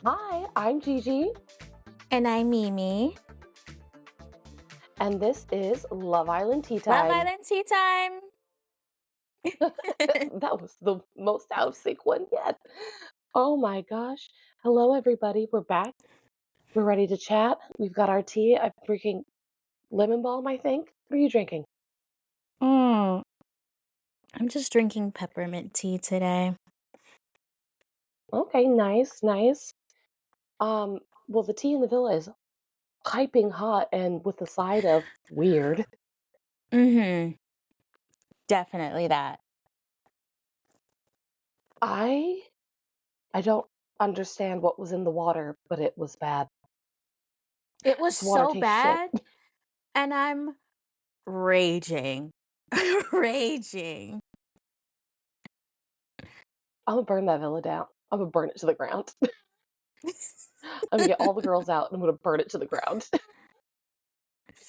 Hi, I'm Gigi, And I'm Mimi. and this is Love Island Tea Love Time. Island Tea Time. That was the most out of sync one yet. Oh my gosh. Hello, everybody. We're back. We're ready to chat. We've got our tea. I'm freaking lemon balm, I think. What are you drinking? Mm, I'm just drinking peppermint tea today. Okay, nice, nice. Well, the tea in the villa is piping hot and with a side of weird. Mm-hmm. Definitely that. I I don't understand what was in the water, but it was bad. It was This water so tastes shit. bad, and I'm raging. Raging. I'm gonna burn that villa down. I'm gonna burn it to the ground. I'm gonna get all the girls out and I'm gonna burn it to the ground.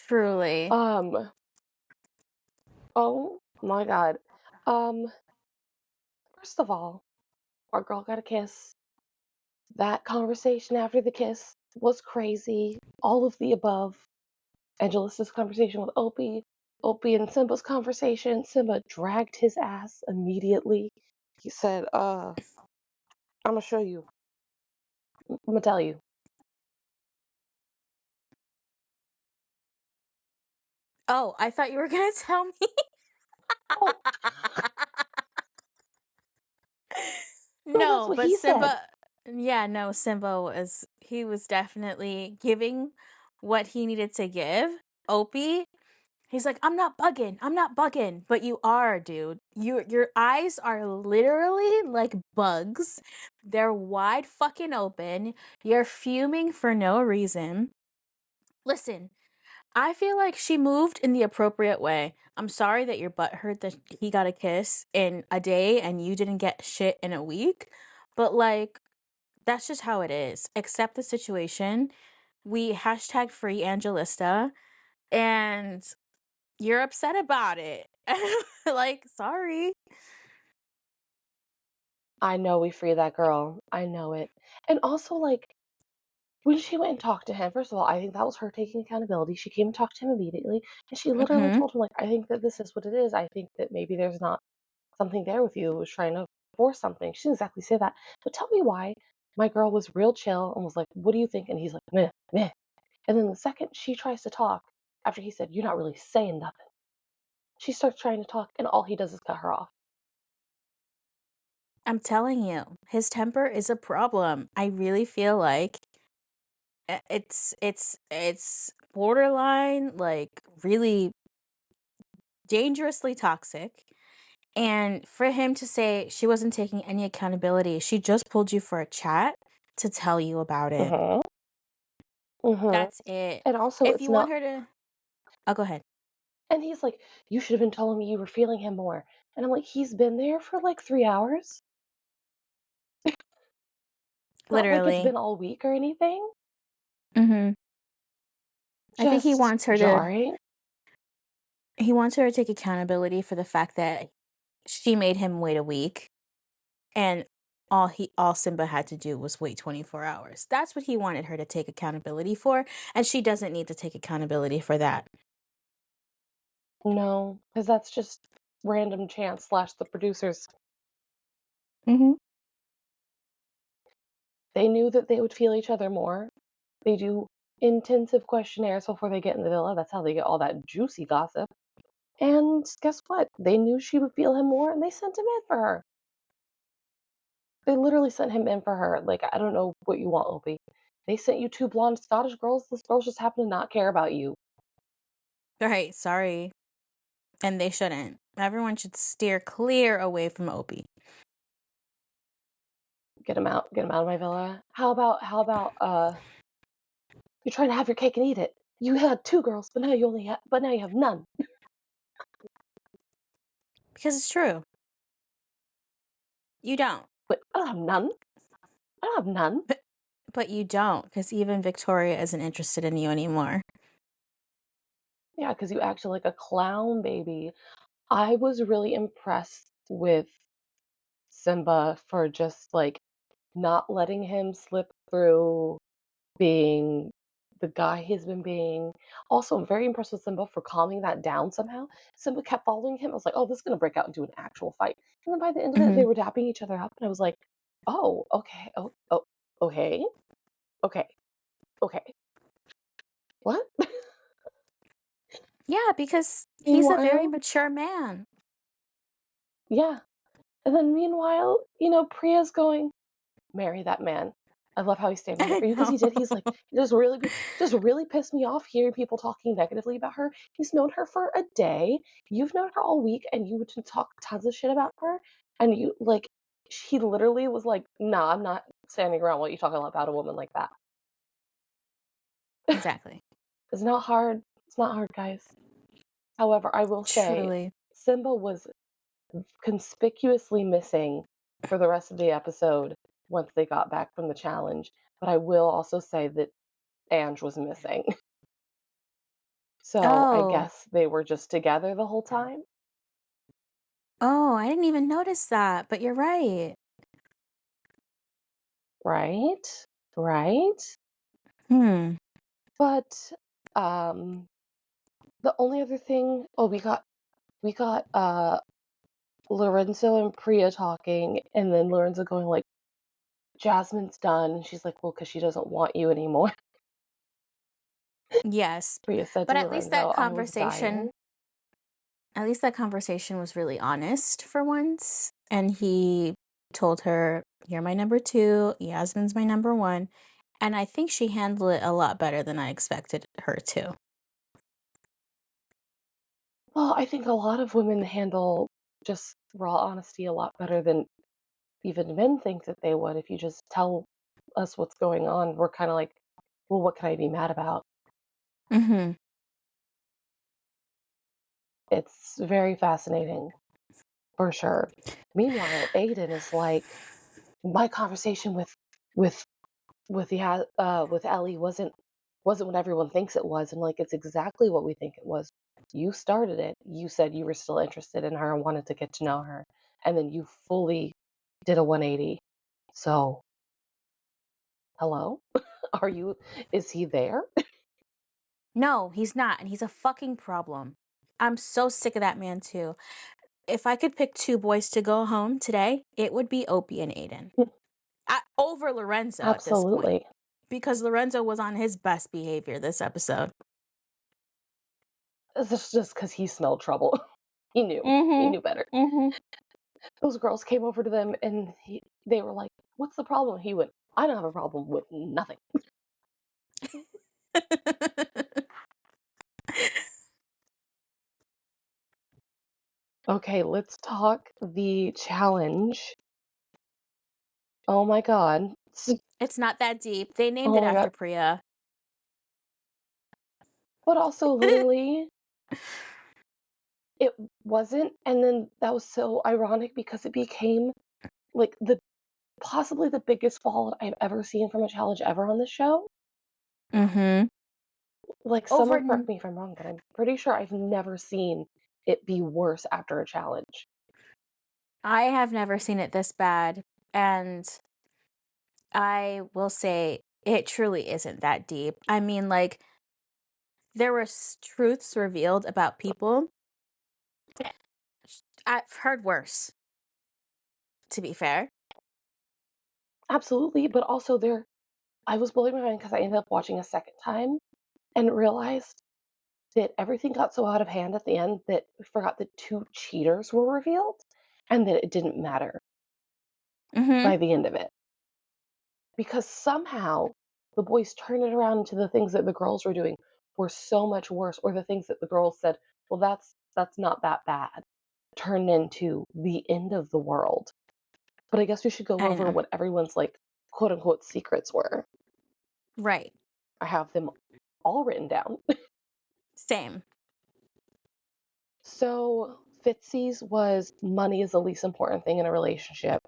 Truly. um, oh my god. Um, First of all, our girl got a kiss. That conversation after the kiss was crazy. All of the above. Angelista's conversation with Opie and Simba's conversation. Simba dragged his ass immediately. He said, I'm gonna show you. I'm gonna tell you. Oh, I thought you were gonna tell me. Oh, no, that's No, what but he said. He was definitely giving what he needed to give. Opie, he's like, I'm not bugging, but you are, dude. Your eyes are literally like bugs. They're wide fucking open. You're fuming for no reason. Listen, I feel like she moved in the appropriate way. I'm sorry that your butt hurt that he got a kiss in a day and you didn't get shit in a week, but like that's just how it is. Accept the situation. We hashtag free Angelista, and you're upset about it. Like, sorry. I know we free that girl. I know it. And also, like, when she went and talked to him, first of all, I think that was her taking accountability. She came and talked to him immediately, and she literally Mm-hmm. told him, like, I think that this is what it is. I think that maybe there's not something there with you. It was trying to force something. She didn't exactly say that. But tell me why my girl was real chill and was like, what do you think? And he's like, meh, meh. And then the second she tries to talk, after he said, you're not really saying nothing, she starts trying to talk, and all he does is cut her off. I'm telling you, his temper is a problem. I really feel like it's borderline, like really dangerously toxic. And for him to say she wasn't taking any accountability, she just pulled you for a chat to tell you about it. Mm-hmm. Mm-hmm. That's it. And also, If it's you want not. her to, oh, go ahead. And he's like, you should have been telling me you were feeling him more. And I'm like, he's been there for like 3 hours. It's not like it's Literally. been all week or anything. Mm-hmm. I think Just jarring. he wants her to take accountability for the fact that she made him wait a week, and all Simba had to do was wait 24 hours. That's what he wanted her to take accountability for, and she doesn't need to take accountability for that. No, because that's just random chance slash the producers. Mm-hmm. They knew that they would feel each other more. They do intensive questionnaires before they get in the villa. That's how they get all that juicy gossip. And guess what? They knew she would feel him more, and they sent him in for her. They literally sent him in for her. Like, I don't know what you want, Opie. They sent you two blonde Scottish girls. Those girls just happen to not care about you. Right, sorry. And they shouldn't. Everyone should steer clear away from Opie. Get him out. Get him out of my villa. How about you're trying to have your cake and eat it. You had two girls, but now you have none. Because it's true. You don't. But I don't have none. I don't have none. But you don't, because even Victoria isn't interested in you anymore. Yeah, because you acted like a clown baby. I was really impressed with Simba for just like not letting him slip through being the guy he's been being. Also, I'm very impressed with Simba for calming that down somehow. Simba kept following him. I was like, "Oh, this is gonna break out into an actual fight." And then by the end of it, they Mhm. were dapping each other up, and I was like, "Oh, okay. Oh, okay. Okay. Okay. What?" Yeah, because he's a very Meanwhile, mature man. yeah. And then meanwhile, Priya's going, "Marry that man." I love how he's standing there I because know. he did. He's like, just really pissed me off hearing people talking negatively about her. He's known her for a day. You've known her all week, and you would talk tons of shit about her. And you like, he literally was like, "Nah, I'm not standing around while you talking about a woman like that." Exactly. It's not hard. It's not hard, guys. However, I will say, Truly. Simba was conspicuously missing for the rest of the episode once they got back from the challenge. But I will also say that Ange was missing. So I Oh. guess they were just together the whole time, Oh, I didn't even notice that, but you're right. right? Right? Hmm. But um the only other thing, oh, we got Lorenzo and Priya talking, and then Lorenzo going like, "Jasmine's done," and she's like, "Well, because she doesn't want you anymore." Yes. Priya said But to Lorenzo, "I was dying." at least that conversation was really honest for once. And he told her, "You're my number two, Yasmin's my number one." And I think she handled it a lot better than I expected her to. Well, I think a lot of women handle just raw honesty a lot better than even men think that they would. If you just tell us what's going on, we're kind of like, well, what can I be mad about? Mm-hmm. It's very fascinating, for sure. Meanwhile, Aiden is like, my conversation with with Ellie wasn't what everyone thinks it was, and like it's exactly what we think it was. You started it. You said you were still interested in her and wanted to get to know her, and then you fully did a 180. So, hello? Are you is he there? No, he's not. And he's a fucking problem. I'm so sick of that man, too. If I could pick two boys to go home today, it would be Opie and Aiden. Over Lorenzo at this point. Absolutely. Because Lorenzo was on his best behavior this episode. It's just because he smelled trouble. He knew. He Mm-hmm. knew better. Mm-hmm. Those girls came over to them and they were like, "What's the problem?" He went, "I don't have a problem with nothing." Okay, let's talk the challenge. Oh my god. It's not that deep. They named Oh it my god. after Priya. But also, literally, it wasn't. And then that was so ironic because it became like the possibly the biggest fall I've ever seen from a challenge ever on this show. Mm-hmm. Like, Over, someone correct me if I'm wrong, but I'm pretty sure I've never seen it be worse after a challenge. I have never seen it this bad. And I will say it truly isn't that deep. I mean, like, there were truths revealed about people. I've heard worse, to be fair. Absolutely, but also I was blowing my mind because I ended up watching a second time and realized that everything got so out of hand at the end that we forgot that two cheaters were revealed and that it didn't matter Mm-hmm. by the end of it. Because somehow the boys turned it around into the things that the girls were doing were so much worse, or the things that the girls said, well, that's not that bad, turned into the end of the world. But I guess we should go I over know. what everyone's like quote unquote secrets were. Right. I have them all written down. Same. So Fitzy's was money is the least important thing in a relationship,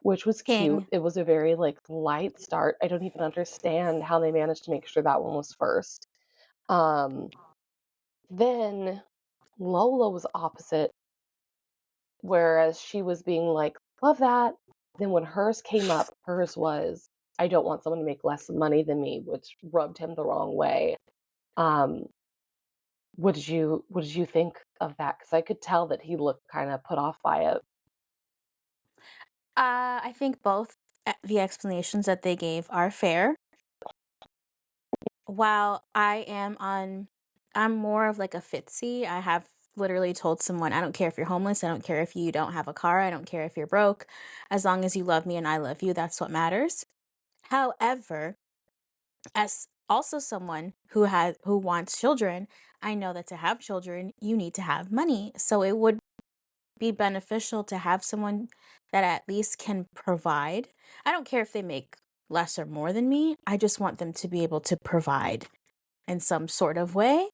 which was cute. King. It was a very like light start. I don't even understand how they managed to make sure that one was first. Um, then Lola was opposite, whereas she was being like, love that. Then when hers came up, hers was I don't want someone to make less money than me, which rubbed him the wrong way. Um, what did you think of that? Because I could tell that he looked kind of put off by it. I think both the explanations that they gave are fair. While I'm more of like a fitsy. I have literally told someone, I don't care if you're homeless, I don't care if you don't have a car, I don't care if you're broke. As long as you love me and I love you, that's what matters. However, as also someone who wants children, I know that to have children, you need to have money. So it would be beneficial to have someone that at least can provide. I don't care if they make less or more than me. I just want them to be able to provide in some sort of way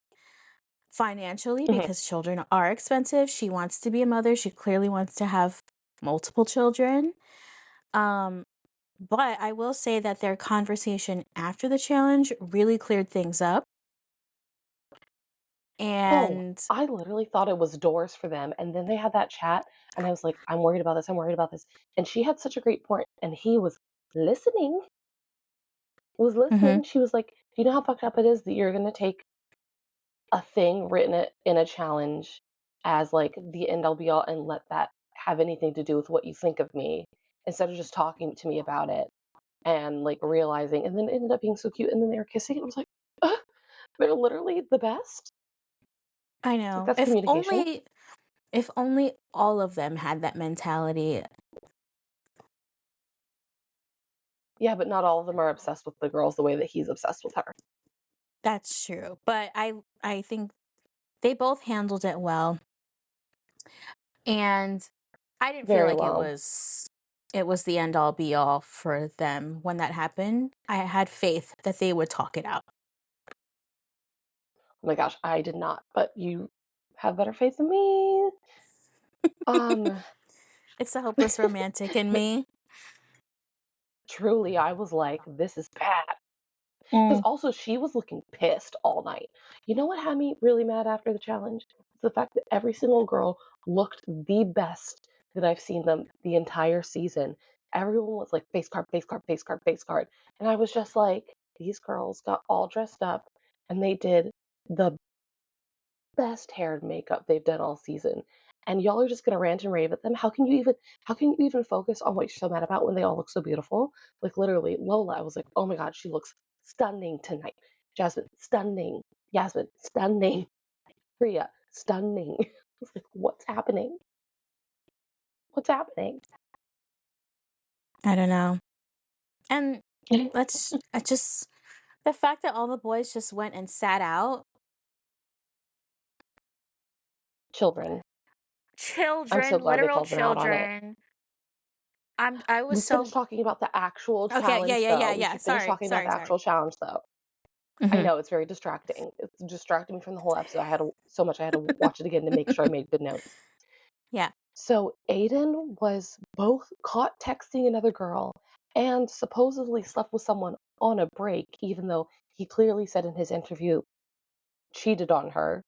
financially Mhm. because children are expensive. She wants to be a mother. She clearly wants to have multiple children. Um but I will say that their conversation after the challenge really cleared things up. Oh, And I literally thought it was doors for them, and then they had that chat, and I was like, "I'm worried about this, I'm worried about this," and she had such a great point, and he listening mhm, listening. She was like, "Do you know how fucked up it is that you're gonna take a thing written in a challenge as, like, the end all be all and let that have anything to do with what you think of me, instead of just talking to me about it and, like, realizing," and then it ended up being so cute, and then they were kissing, and I was like, "Ugh, they're literally the best." I It's like, know. that's communication. If only all of them had that mentality. Yeah, but not all of them are obsessed with the girls the way that he's obsessed with her. That's true. But I think they both handled it well. And I didn't feel Very like well. it was the end all be all for them when that happened. I had faith that they would talk it out. Oh my gosh, I did not, but you have better faith than me. Um, It's the hopeless romantic in me. truly, I was like, "This is bad." Because Mm. also she was looking pissed all night. You know what had me really mad after the challenge? It's the fact that every single girl looked the best that I've seen them the entire season. Everyone was like face card, face card, face card, face card. And I was just like, these girls got all dressed up and they did the best hair and makeup they've done all season. And y'all are just gonna rant and rave at them. How can you even focus on what you're so mad about when they all look so beautiful? Like literally, Lola, I was like, oh my god, she looks stunning tonight. Jasmine, stunning. Yasmin, stunning. Priya, stunning. I was like, what's happening? What's happening? I don't know. And I just the fact that all the boys just went and sat out. Children. I'm so Children, glad they literal called them out on it. children. I was Let's finish so talking about the actual okay, yeah, challenge, yeah, though. yeah, We yeah. should finish talking about the Sorry. actual challenge, though. I Hmm. know it's very distracting. It's distracted me from the whole episode. I had to, so much I had to watch it again to make sure I made good notes. Yeah. So Aiden was both caught texting another girl and supposedly slept with someone on a break, even though he clearly said in his interview cheated on her,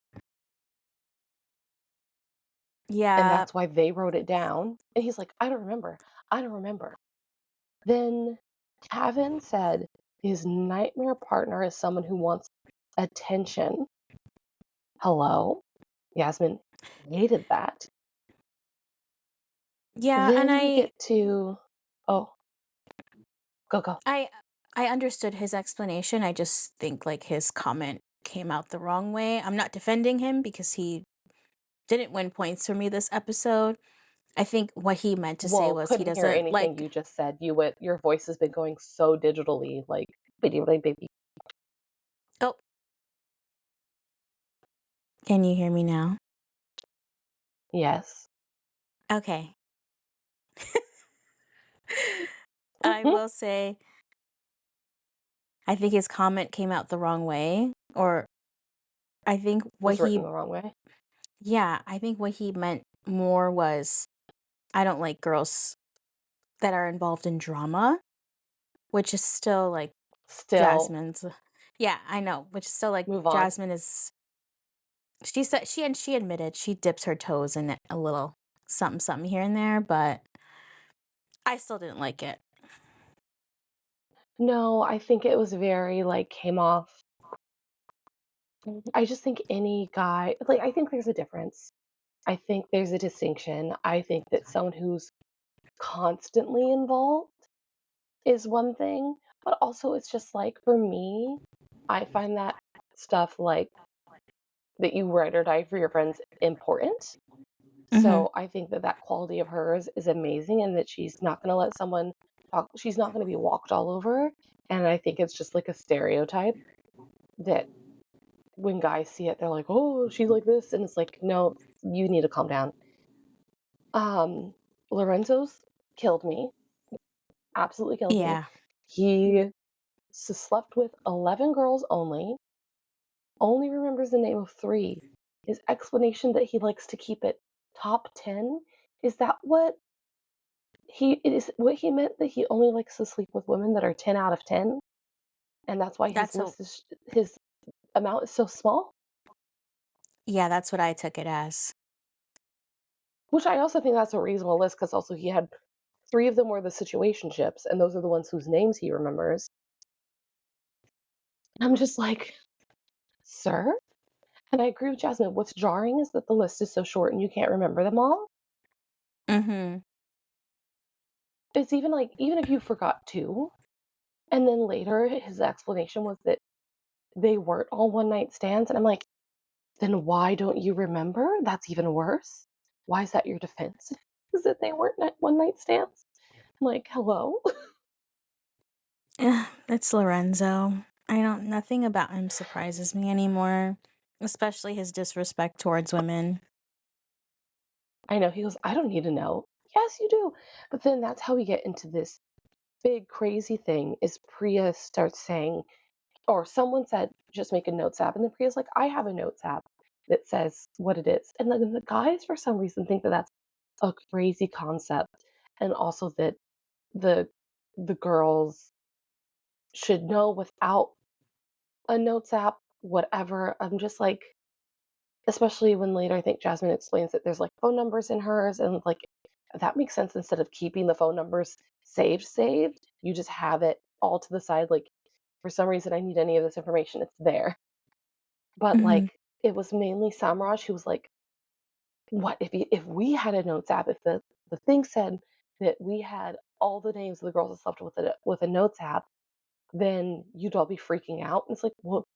and Yeah. that's why they wrote it down. And he's like, I don't remember. I don't remember. Then Kevin said his nightmare partner is someone who wants attention. Hello? Yasmin hated that. Yeah, and Then we get to, oh, go, go. I I understood his explanation. I just think like his comment came out the wrong way. I'm not defending him because he didn't win points for me this episode. I think what he meant to say Whoa, was he couldn't hear doesn't anything like. you just said. Your voice has been going so digitally, like, baby, baby. Oh, can you hear me now? Yes. Okay. I Mhm. will say I think his comment came out the wrong way, or I think what Was written he the wrong way. yeah, I think what he meant more was I don't like girls that are involved in drama, which is still like Still, Jasmine's. Yeah, I know, which is still like move on. Jasmine is. She said she admitted she dips her toes in it a little something something here and there, but I still didn't like it. No, I think it was very, like, came off. I just think any guy like, I think there's a difference. I think there's a distinction. I think that someone who's constantly involved is one thing, but also it's just, like, for me, I find that stuff, like, that you ride or die for your friends important. Hmm. So I think that that quality of hers is amazing and that she's not gonna let someone talk she's not gonna be walked all over, and I think it's just, like, a stereotype that when guys see it, they're like, "Oh, she's like this," and it's like, "No, you need to calm down." Um, Lorenzo's killed me, absolutely killed me. Yeah, He slept with 11 girls only remembers the name of 3. His explanation that he likes to keep it top 10, is that what he meant, that he only likes to sleep with women that are 10 out of 10, and that's why his that's a list is his amount is so small? yeah, that's what I took it as. Which I also think that's a reasonable list because also he had 3 of them were the situationships, and those are the ones whose names he remembers. I'm just like, "Sir?" And I agree with Jasmine, what's jarring is that the list is so short and you can't remember them all. Hmm. It's even like, even if you forgot 2, and then later his explanation was that they weren't all one night stands, and I'm like, "Then why don't you remember? That's even worse. Why is that your defense? Is that they weren't one night stands?" I'm like, "Hello?" It's Lorenzo. I don't, nothing about him surprises me anymore, especially his disrespect towards women. I know, he goes, "I don't need to know." Yes, you do. But then that's how we get into this big crazy thing is Priya starts saying, or someone said, "Just make a notes app," and then Priya's like, "I have a notes app that says what it is." And then the guys, for some reason, think that that's a crazy concept, and also that the the girls should know without a notes app, whatever. I'm just like, especially when later I think Jasmine explains that there's like phone numbers in hers, and like that makes sense instead of keeping the phone numbers saved. You just have it all to the side. Like, for some reason, I need any of this information, it's there. But Hmm. like, it was mainly Samraj who was like, "What if we had a notes app? If the thing said that we had all the names of the girls that slept with a notes app, then you'd all be freaking out." And it's like, well,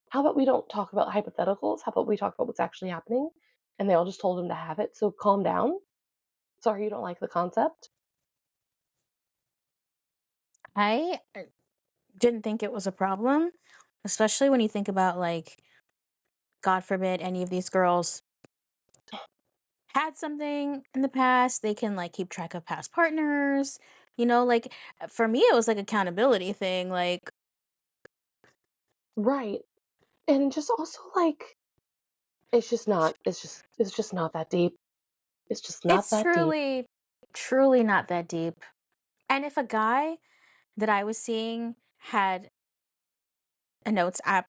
how about we don't talk about hypotheticals? How about we talk about what's actually happening? And they all just told him to have it. So calm down. Sorry you don't like the concept. I didn't think it was a problem, especially when you think about, like, God forbid any of these girls had something in the past, they can, like, keep track of past partners, like, for me, it was like accountability thing, like, Right. And just also like, it's just not that deep. It's just not it's that deep. truly, truly not that deep. And if a guy that I was seeing had a notes app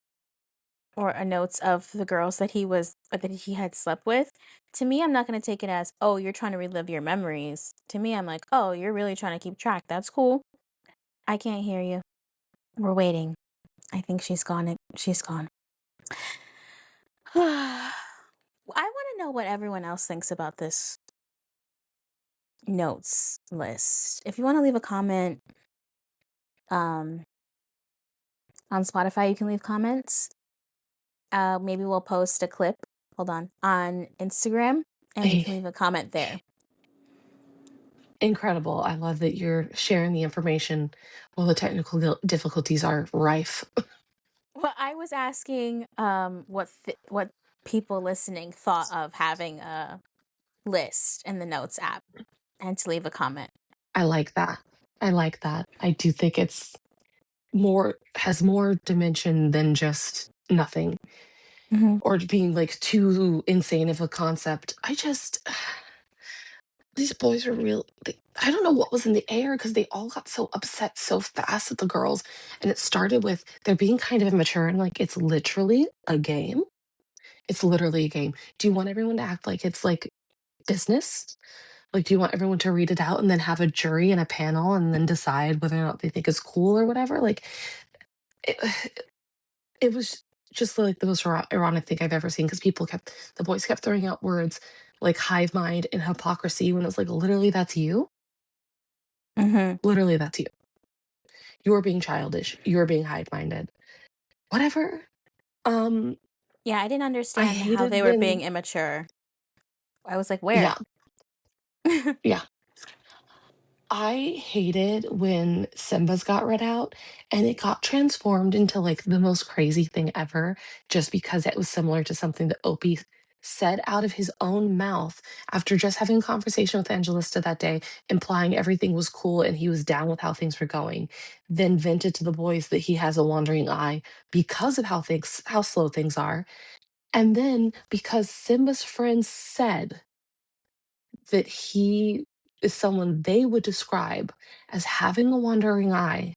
or a notes of the girls that he had slept with, to me, I'm not gonna take it as, "Oh, you're trying to relive your memories." To me, I'm like, "Oh, you're really trying to keep track. That's cool. I can't hear you. We're waiting. I think she's gone. She's gone." I wanna know what everyone else thinks about this notes list. If you wanna leave a comment, um, on Spotify, you can leave comments. Maybe we'll post a clip, hold on Instagram, and you Eh, can leave a comment there. Incredible. I love that you're sharing the information while the technical difficulties are rife. Well, I was asking, what people listening thought of having a list in the notes app and to leave a comment. I like that. I like that. I do think it's more has more dimension than just nothing Mhm. or being like too insane of a concept. I just these boys are real. I don't know what was in the air because they all got so upset so fast at the girls, and it started with they're being kind of immature and like it's literally a game. It's literally a game. Do you want everyone to act like it's like business? Like, do you want everyone to read it out and then have a jury and a panel and then decide whether or not they think it's cool or whatever? Like, it, it was just like the most ironic thing I've ever seen because the boys kept throwing out words like hive mind and hypocrisy when it's like, literally, that's you. Mhm. Literally, that's you. You're being childish. You're being hive minded. Whatever. Um, Yeah, I didn't I understand how hated they were being when, immature. I was like, yeah, "Where?" yeah. I hated when Simba's got read out and it got transformed into like the most crazy thing ever just because it was similar to something that Opie said out of his own mouth after just having a conversation with Angelista that day, implying everything was cool and he was down with how things were going, then vented to the boys that he has a wandering eye because of how slow things are. And then because Simba's friends said that he is someone they would describe as having a wandering eye.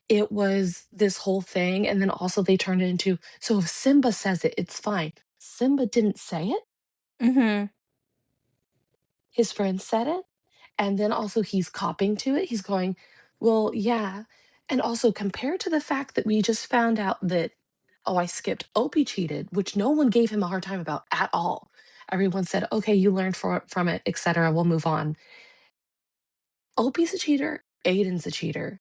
It was this whole thing, and then also they turned it into, so if Simba says it, it's fine. Simba didn't say it, Mhm. his friend said it, and then also he's copping to it. He's going, "Well, yeah." And also compared to the fact that we just found out that, oh, I skipped, Opie cheated, which no one gave him a hard time about at all. Everyone said, "Okay, you learned from it, etc. We'll move on." Opie's a cheater, Aiden's a cheater.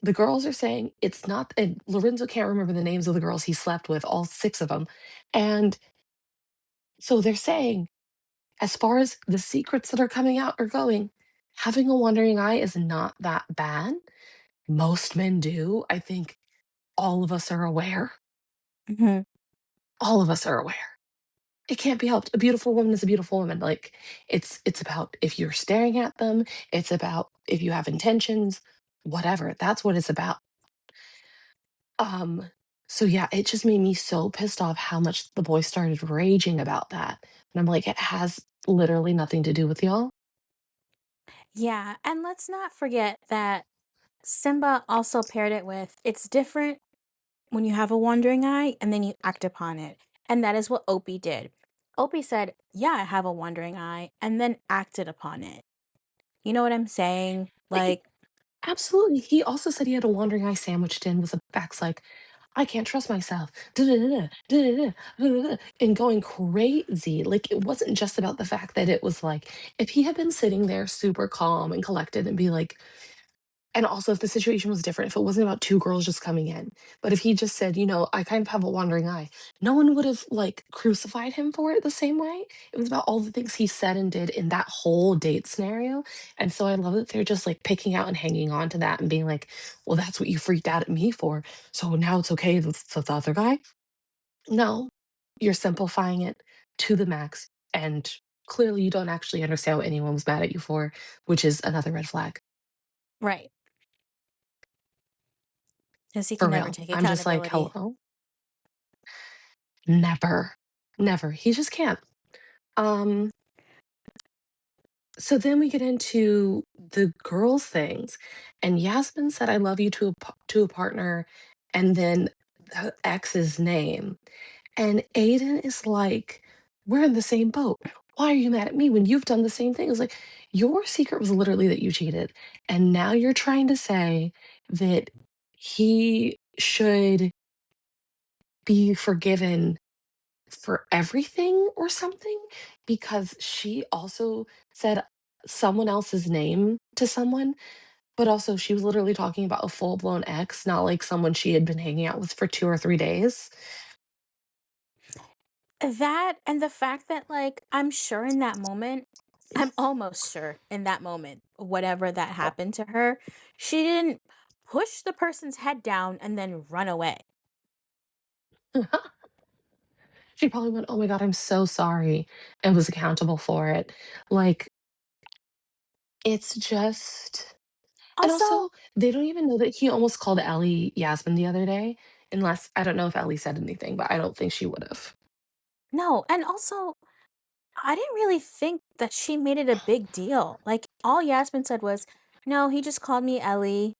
The girls are saying it's not, and Lorenzo can't remember the names of the girls he slept with, all 6 of them. And so they're saying, as far as the secrets that are coming out are going, having a wandering eye is not that bad. Most men do. I think all of us are aware. Mhm. All of us are aware. It can't be helped. A beautiful woman is a beautiful woman. Like, it's about if you're staring at them, it's about if you have intentions, whatever. That's what it's about. Um, so yeah, it just made me so pissed off how much the boys started raging about that. And I'm like, it has literally nothing to do with y'all. Yeah, and let's not forget that Simba also paired it with it's different when you have a wandering eye and then you act upon it. And that is what Opie did. Opie said, "Yeah, I have a wandering eye," and then acted upon it. You know what I'm saying? He- Like, Absolutely. He also said he had a wandering eye sandwiched in with the facts like, I can't trust myself, da-da-da-da, da-da-da, da-da-da, and going crazy. Like, it wasn't just about the fact that it was like, if he had been sitting there super calm and collected and be like, and also, if the situation was different, if it wasn't about 2 girls just coming in, but if he just said, "I kind of have a wandering eye," no one would have, like, crucified him for it the same way. It was about all the things he said and did in that whole date scenario, and so I love that they're just, like, picking out and hanging on to that and being like, "Well, that's what you freaked out at me for, so now it's okay with the other guy?" No, you're simplifying it to the max, and clearly you don't actually understand what anyone was mad at you for, which is another red flag, right. Because he for can never real. take I'm just like, accountability. "Hello?" Never. Never. He just can't. Um, so then we get into the girls' things, and Yasmin said, "I love you" to a partner, and then the ex's name. And Aiden is like, "We're in the same boat. Why are you mad at me when you've done the same thing?" It's like, your secret was literally that you cheated. And now you're trying to say that he should be forgiven for everything or something because she also said someone else's name to someone, but also she was literally talking about a full blown ex, not like someone she had been hanging out with for 2 or 3 days. That and the fact that, like, I'm sure in that moment, I'm almost sure in that moment, whatever that happened to her, she didn't push the person's head down and then run away. She probably went, "Oh my God, I'm so sorry," and was accountable for it. Like, it's just, and Also, also, they don't even know that he almost called Ellie Yasmin the other day, unless I don't know if Ellie said anything, but I don't think she would have. no, and also, I didn't really think that she made it a big deal. Like, all Yasmin said was, "No, he just called me Ellie."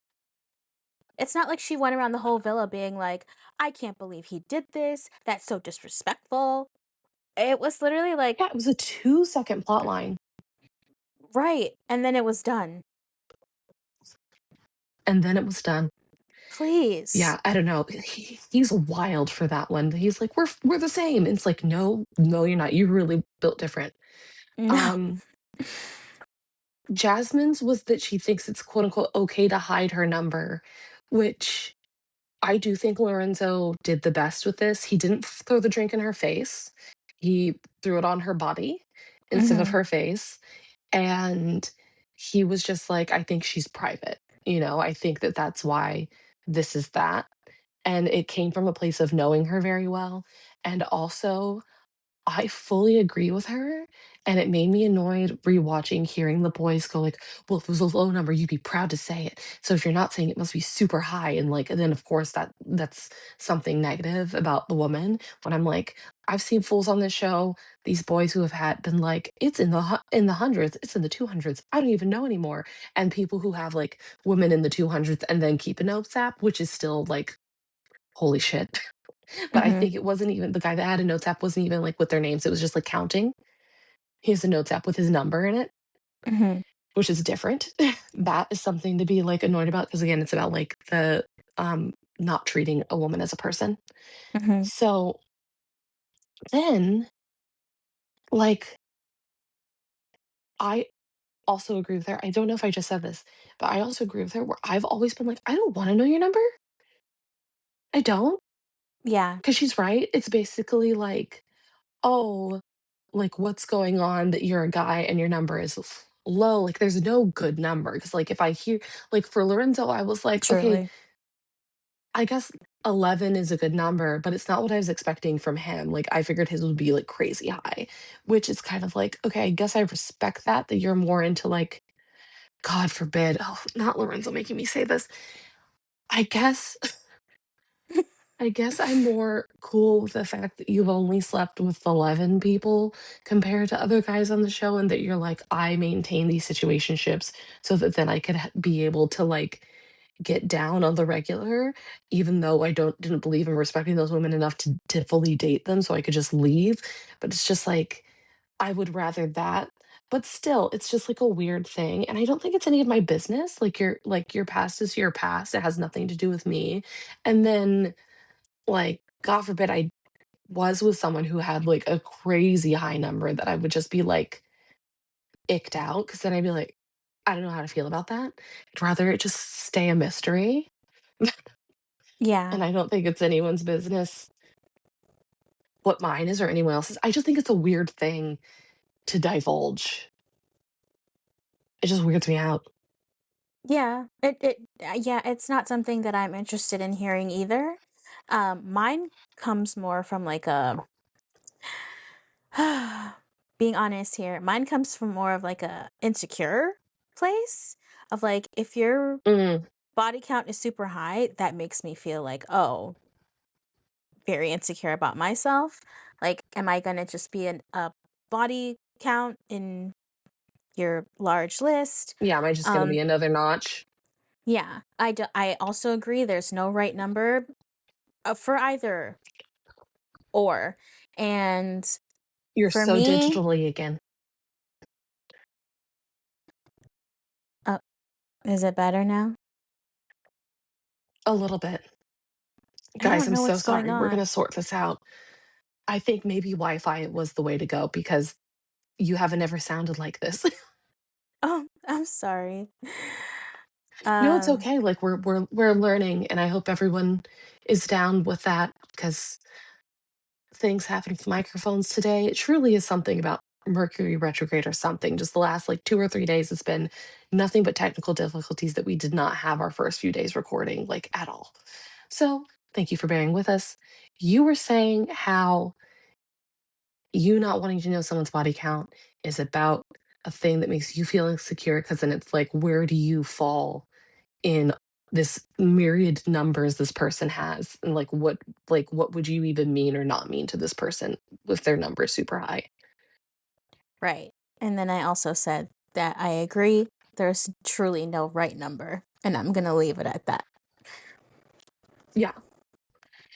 It's not like she went around the whole villa being like, "I can't believe he did this. That's so disrespectful." It was literally like, Yeah, it was a 2-second plot line. Right, and then it was done. And then it was done. Please. Yeah, I don't know. He's wild for that one. He's like, we're the same. And it's like, no, no, you're not. You really built different. No. Um, Jasmine's was that she thinks it's quote unquote okay to hide her number, which I do think Lorenzo did the best with this. He didn't throw the drink in her face. He threw it on her body instead of Mhm. her face. And he was just like, I think she's private. I think that that's why this is that. And it came from a place of knowing her very well. And also, I fully agree with her, and it made me annoyed rewatching, hearing the boys go like, "Well, if it was a low number, you'd be proud to say it. So if you're not saying it, must be super high." And then of course that's something negative about the woman. When I'm like, I've seen fools on this show, these boys who have had been like, it's in the hundreds, it's in the 200s. I don't even know anymore. And people who have like women in the 200s and then keep a notes app, which is still like, holy shit. But I Mhm. think it wasn't even the guy that had a notes app wasn't even like with their names. It was just like counting. He has a notes app with his number in it, Mhm. which is different. That is something to be like annoyed about because again, it's about like the not treating a woman as a person. Mhm. So then like I also agree with her. I don't know if I just said this, but I also agree with her where I've always been like, I don't want to know your number. I don't. Yeah, Because she's right. It's basically like, oh, like what's going on that you're a guy and your number is low. Like there's no good number. Because like if I hear like for Lorenzo, I was like, okay, truly. I guess 11 is a good number, but it's not what I was expecting from him. Like I figured his would be like crazy high, which is kind of like, okay, I guess I respect that you're more into like, God forbid, oh, not Lorenzo making me say this. I guess I guess I'm more cool with the fact that you've only slept with 11 people compared to other guys on the show, and that you're like, I maintain these situationships so that then I could be able to like get down on the regular, even though I didn't believe in respecting those women enough to fully date them, so I could just leave. But it's just like I would rather that. But still, it's just like a weird thing, and I don't think it's any of my business. Like your past is your past. It has nothing to do with me. And then like, God forbid I was with someone who had, like, a crazy high number that I would just be, like, icked out because then I'd be like, "I don't know how to feel about that." I'd rather it just stay a mystery, Yeah. and I don't think it's anyone's business what mine is or anyone else's. I just think it's a weird thing to divulge. It just weirds me out. Yeah. Yeah, it's not something that I'm interested in hearing either. Mine comes more from like a being honest here. Mine comes from more of like a insecure place of like if your Mm, body count is super high, that makes me feel like, oh, very insecure about myself. Like, am I gonna just be a body count in your large list? yeah, am I just gonna be Um, another notch? yeah, I also agree. There's no right number for either or, and You're for so me, digitally again. uh, is it better now? A little bit. I Guys, don't I'm know so what's going sorry. We're on. gonna sort this out. I think maybe Wi-Fi was the way to go because you haven't ever sounded like this. Oh, I'm sorry. No, it's Um, okay. Like we're learning, and I hope everyone is down with that because things happen with microphones today. It truly is something about Mercury retrograde or something. Just the last like 2 or 3 days, it's been nothing but technical difficulties that we did not have our first few days recording like at all. So thank you for bearing with us. You were saying how you not wanting to know someone's body count is about a thing that makes you feel insecure because then it's like, where do you fall in this myriad numbers this person has and like what would you even mean or not mean to this person with their numbers super high. right. And then I also said that I agree. There's truly no right number, and I'm gonna leave it at that. Yeah,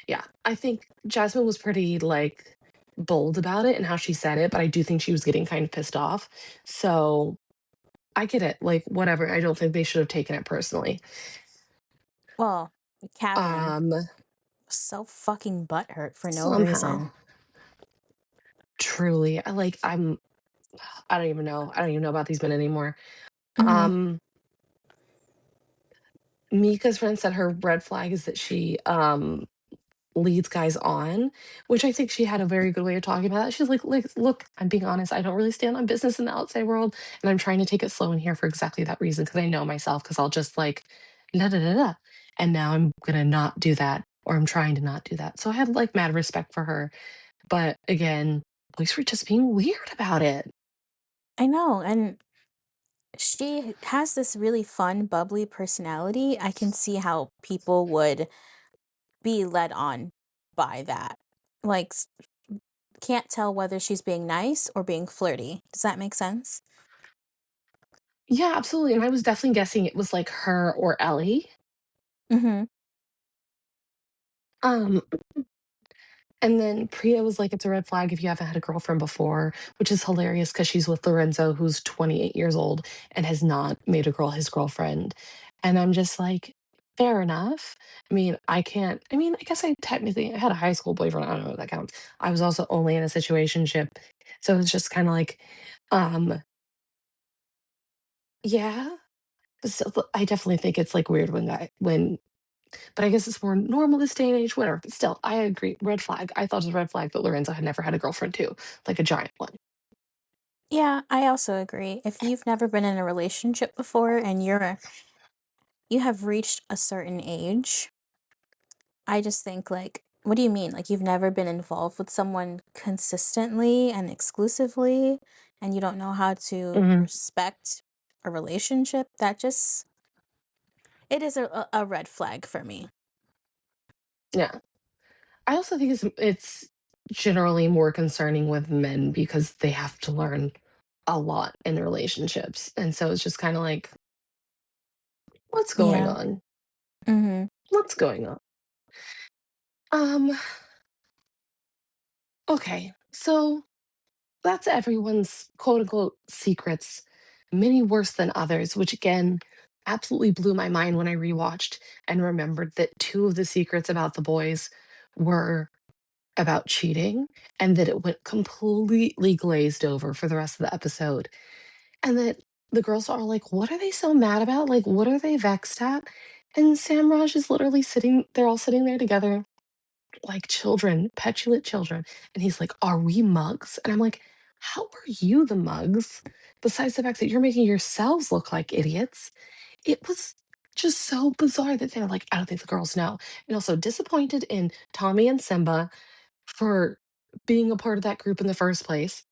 yeah, I think Jasmine was pretty like bold about it and how she said it, but I do think she was getting kind of pissed off. So I get it. Like, whatever. I don't think they should have taken it personally. Well, Kevin, Um, so fucking butthurt for no somehow, reason. truly, I don't even know. I don't even know about these men anymore. Hmm. Um, Mika's friend said her red flag is that she leads guys on, which I think she had a very good way of talking about it. She's like, look, I'm being honest. I don't really stand on business in the outside world, and I'm trying to take it slow in here for exactly that reason because I know myself. Because I'll just like, da da da da, and now I'm gonna not do that, or I'm trying to not do that. So I had like mad respect for her, but again, boys were just being weird about it. I know, and she has this really fun, bubbly personality. I can see how people would be led on by that. Like, can't tell whether she's being nice or being flirty. Does that make sense? Yeah, absolutely. And I was definitely guessing it was like her or Ellie. Hmm. Um, And then Priya was like, it's a red flag if you haven't had a girlfriend before, which is hilarious because she's with Lorenzo, who's 28 years old and has not made a girl his girlfriend. And I'm just like, fair enough. I guess I had a high school boyfriend. I don't know if that counts. I was also only in a situationship. So it's just kind of like, um, yeah. So I definitely think it's like weird but I guess it's more normal this day and age, whatever. But still, I agree. Red flag. I thought it was a red flag that Lorenzo had never had a girlfriend too, like a giant one. Yeah, I also agree. If you've never been in a relationship before and you have reached a certain age, I just think like, what do you mean? Like you've never been involved with someone consistently and exclusively and you don't know how to Hmm. respect a relationship? That just it is a red flag for me. Yeah. I also think it's generally more concerning with men because they have to learn a lot in relationships. And so it's just kind of like, what's going Yeah. on? Mhm. What's going on? Um, okay. So that's everyone's quote unquote secrets, many worse than others, which again absolutely blew my mind when I rewatched and remembered that two of the secrets about the boys were about cheating and that it went completely glazed over for the rest of the episode. And that the girls are all like, what are they so mad about? Like, what are they vexed at? And Samraj is literally they're all sitting there together like children, petulant children. And he's like, are we mugs? And I'm like, how are you the mugs? Besides the fact that you're making yourselves look like idiots. It was just so bizarre that they're like, I don't think the girls know. And also disappointed in Tommy and Simba for being a part of that group in the first place.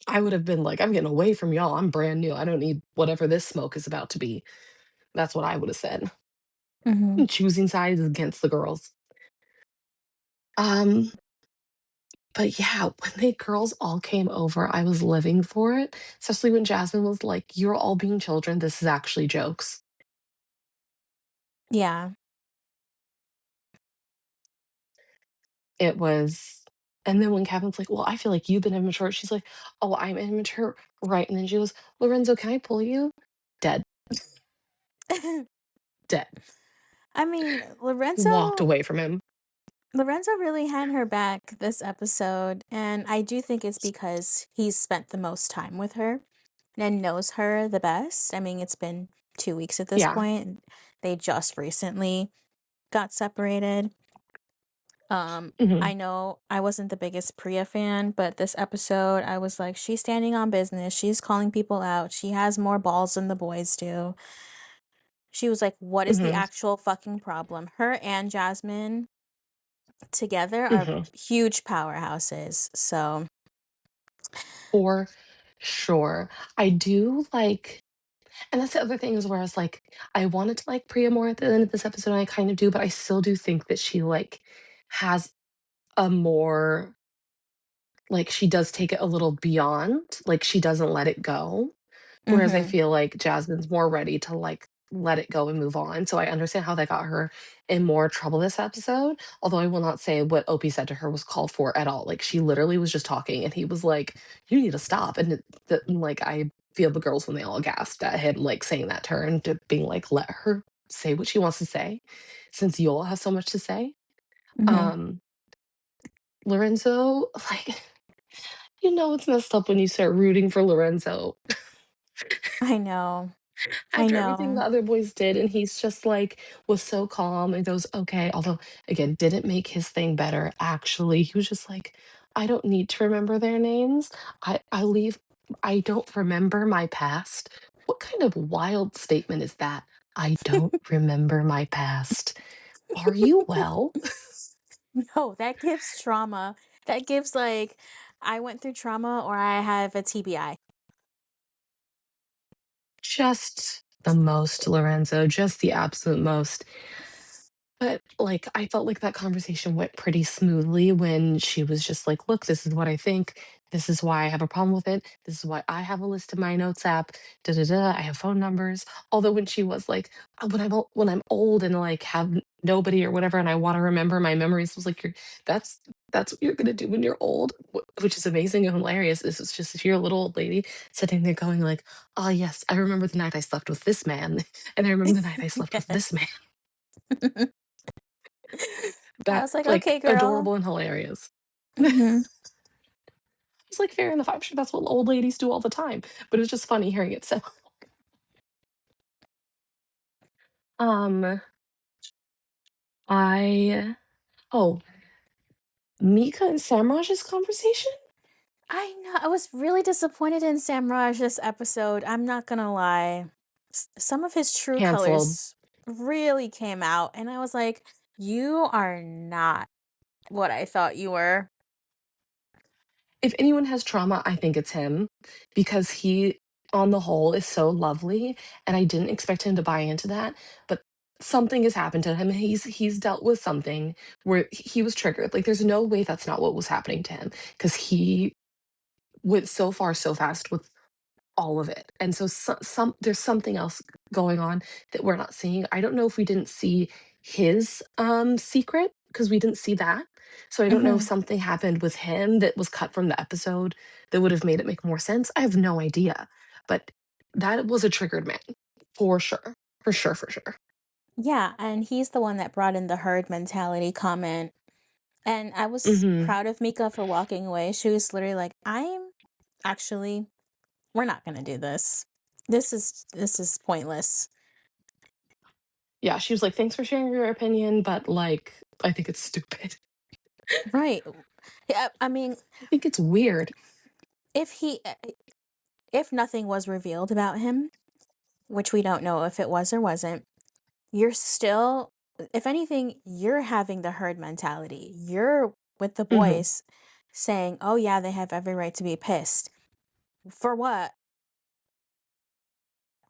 I would have been like, I'm getting away from y'all. I'm brand new. I don't need whatever this smoke is about to be. That's what I would have said. Mhm. Choosing sides against the girls. Um, but yeah, when the girls all came over, I was living for it. Especially when Jasmine was like, you're all being children. This is actually jokes. Yeah. It was, and then when Kevin's like, well, I feel like you've been immature. She's like, oh, I'm immature. Right. And then she goes, Lorenzo, can I pull you? Dead, dead. I mean, Walked away from him. Lorenzo really had her back this episode, and I do think it's because he's spent the most time with her and knows her the best. I mean, it's been 2 weeks at this Yeah. point. They just recently got separated. Hmm. I know I wasn't the biggest Priya fan, but this episode I was like, she's standing on business. She's calling people out. She has more balls than the boys do. She was like, what is the Hmm. actual fucking problem? Her and Jasmine together are Hmm. huge powerhouses. So, For sure. I do like, and that's the other thing is where I was like, I wanted to like Priya more at the end of this episode, and I kind of do, but I still do think that she like has a more like she does take it a little beyond, like she doesn't let it go. Whereas I mhm. feel like Jasmine's more ready to like let it go and move on. So I understand how that got her in more trouble this episode. Although I will not say what Opie said to her was called for at all. Like she literally was just talking and he was like, you need to stop. And like feel the girls when they all gasped at him, like, saying that to her and to being like, "Let her say what she wants to say, since you all have so much to say." Mhm. Um, Lorenzo, like, it's messed up when you start rooting for Lorenzo I know. I after everything the know. other boys did, and he's just, like, was so calm and goes, "Okay," although, again, didn't make his thing better, actually. He was just like, "I don't need to remember their names. I don't remember my past." What kind of wild statement is that? "I don't remember my past." Are you well? No, that gives trauma. That gives, like, I went through trauma or I have a TBI. Just the most, Lorenzo, just the absolute most. But, like, I felt like that conversation went pretty smoothly when she was just like, "Look, this is what I think. This is why I have a problem with it. This is why I have a list in my notes app. Da da da. I have phone numbers." Although when she was like, when I'm old and like have nobody or whatever, and I want to remember my memories," was like, that's that's what you're gonna do when you're old," which is amazing and hilarious. This is just if you're a little old lady sitting there going like, "Oh yes, I remember the night I slept with this man, and I remember the night I slept with this man." Yes. I That was like, like, "Okay, girl." adorable and hilarious. Mhm. It's like, fair enough, I'm sure that's what old ladies do all the time, but it's just funny hearing it said. Um, I oh, Mika and Samraj's conversation? I know. I was really disappointed in Samraj this episode. I'm not gonna lie. Some of his true Canceled. colors really came out, and I was like, "You are not what I thought you were." If anyone has trauma, I think it's him, because he, on the whole, is so lovely, and I didn't expect him to buy into that, but something has happened to him, he's dealt with something where he was triggered, like, there's no way that's not what was happening to him, because he went so far so fast with all of it. And so, there's something else going on that we're not seeing. I don't know if we didn't see his secret because we didn't see that. So I don't know if Mhm. something happened with him that was cut from the episode that would have made it make more sense. I have no idea. But that was a triggered man for sure. For sure, for sure. Yeah, and he's the one that brought in the herd mentality comment. And I was Hmm. proud of Mika for walking away. She was literally like, "I'm actually, we're not gonna do this. This is pointless." Yeah, she was like, "Thanks for sharing your opinion, but like, I think it's stupid." Right. Yeah, I mean, I think it's weird. if he if nothing was revealed about him, which we don't know if it was or wasn't, you're still, if anything, you're having the herd mentality. You're with the Hmm. boys saying, "Oh yeah, they have every right to be pissed." For what?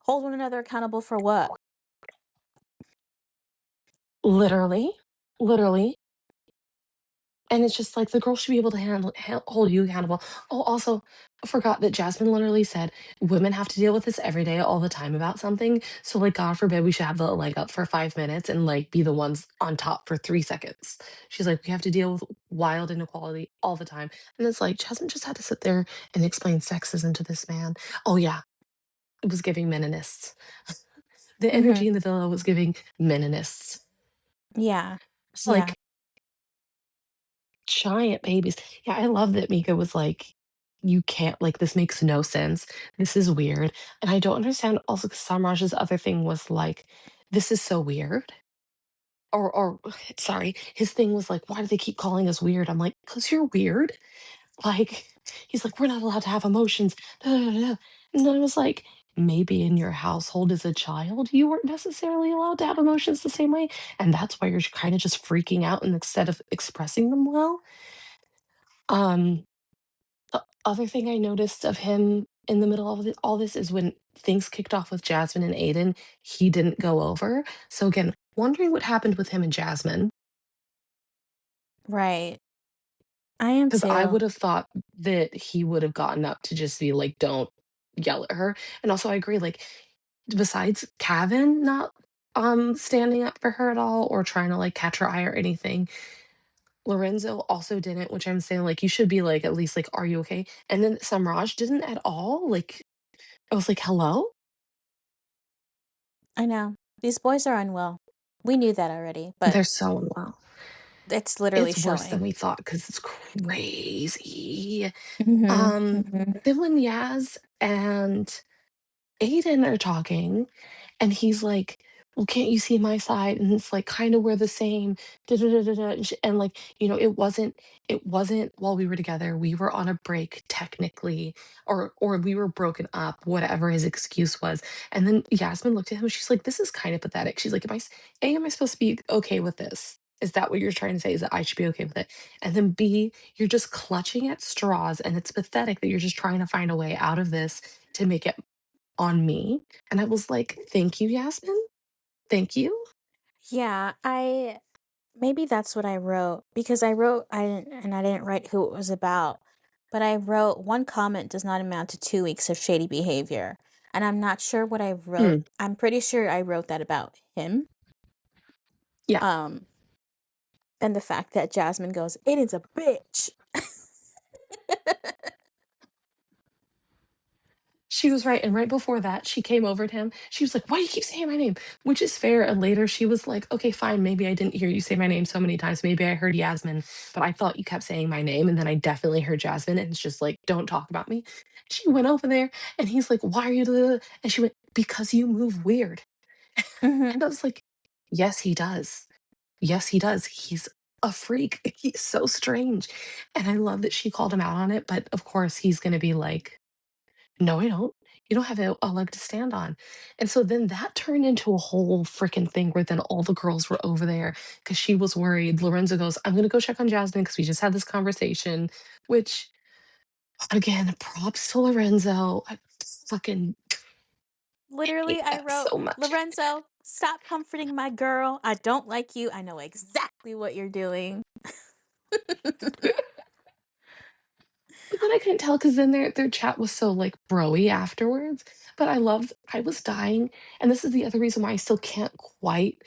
Hold one another accountable for what? Literally, literally. And it's just like the girl should be able to hold you accountable. Oh, also, I forgot that Jasmine literally said women have to deal with this every day, all the time about something. So, like, God forbid we should have the leg up for 5 minutes and like be the ones on top for 3 seconds. She's like, we have to deal with wild inequality all the time. And it's like, Jasmine just had to sit there and explain sexism to this man. Oh, yeah, it was giving meninists. The Hmm. energy in the villa was giving meninists. Yeah. It's Yeah. like, giant babies. Yeah, I love that Mika was like, "You can't like, this makes no sense. This is weird." And I don't understand also 'cause Samraj's other thing was like, "This is so weird." Or sorry, his thing was like, "Why do they keep calling us weird?" I'm like, "'Cause you're weird." Like, he's like, "We're not allowed to have emotions." Da, da, da, da. And then I was like, maybe in your household as a child, you weren't necessarily allowed to have emotions the same way. And that's why you're kind of just freaking out and instead of expressing them well. Um, the other thing I noticed of him in the middle of all this is when things kicked off with Jasmine and Aiden, he didn't go over. So again, wondering what happened with him and Jasmine, Right. I am because I too. would have thought that he would have gotten up to just be like, "Don't yell at her." And also, I agree. Like, besides Kevin not standing up for her at all or trying to like catch her eye or anything, Lorenzo also didn't, which I'm saying like you should be like at least like, "Are you okay?" And then Samraj didn't at all. Like, I was like, hello? I know. These boys are unwell. We knew that already, but They're so unwell. it's literally It's worse than showing. we thought because it's crazy. Mhm. Um, Mhm. then when Yaz and Aiden are talking, and he's like, "Well, can't you see my side?" And it's like, "Kind of we're the same." Da, da, da, da, da. And like, it wasn't while we were together. We were on a break technically, or we were broken up, whatever his excuse was. And then Yasmin looked at him. She's like, "This is kind of pathetic." She's like, am I supposed to be okay with this? Is that what you're trying to say? Is that I should be okay with it? And then B, you're just clutching at straws, and it's pathetic that you're just trying to find a way out of this to make it on me. And I was like, "Thank you, Yasmin. Thank you." Yeah, I maybe that's what I wrote because I wrote I didn't write who it was about, but I wrote one comment does not amount to 2 weeks of shady behavior. And I'm not sure what I wrote. Hmm. I'm pretty sure I wrote that about him. Yeah. Um, and the fact that Jasmine goes, Aiden's a bitch. She was right. And right before that, she came over to him. She was like, "Why do you keep saying my name?" Which is fair. And later she was like, "Okay, fine. Maybe I didn't hear you say my name so many times. Maybe I heard Yasmin, but I thought you kept saying my name. And then I definitely heard Jasmine. And it's just like, don't talk about me." She went over there and he's like, "Why are you?" And she went, "Because you move weird." Mm-hmm. And I was like, "Yes, he does. Yes, he does. He's a freak. He's so strange." And I love that she called him out on it. But of course, he's going to be like, "No, I don't. You don't have a leg to stand on." And so then that turned into a whole freaking thing where then all the girls were over there because she was worried. Lorenzo goes, "I'm going to go check on Jasmine because we just had this conversation," which, again, props to Lorenzo. I fucking Literally, hate I that wrote, so much. Lorenzo, stop comforting my girl. I don't like you. I know exactly what you're doing. But then I couldn't tell because then their chat was so like broy afterwards. But I was dying. And this is the other reason why I still can't quite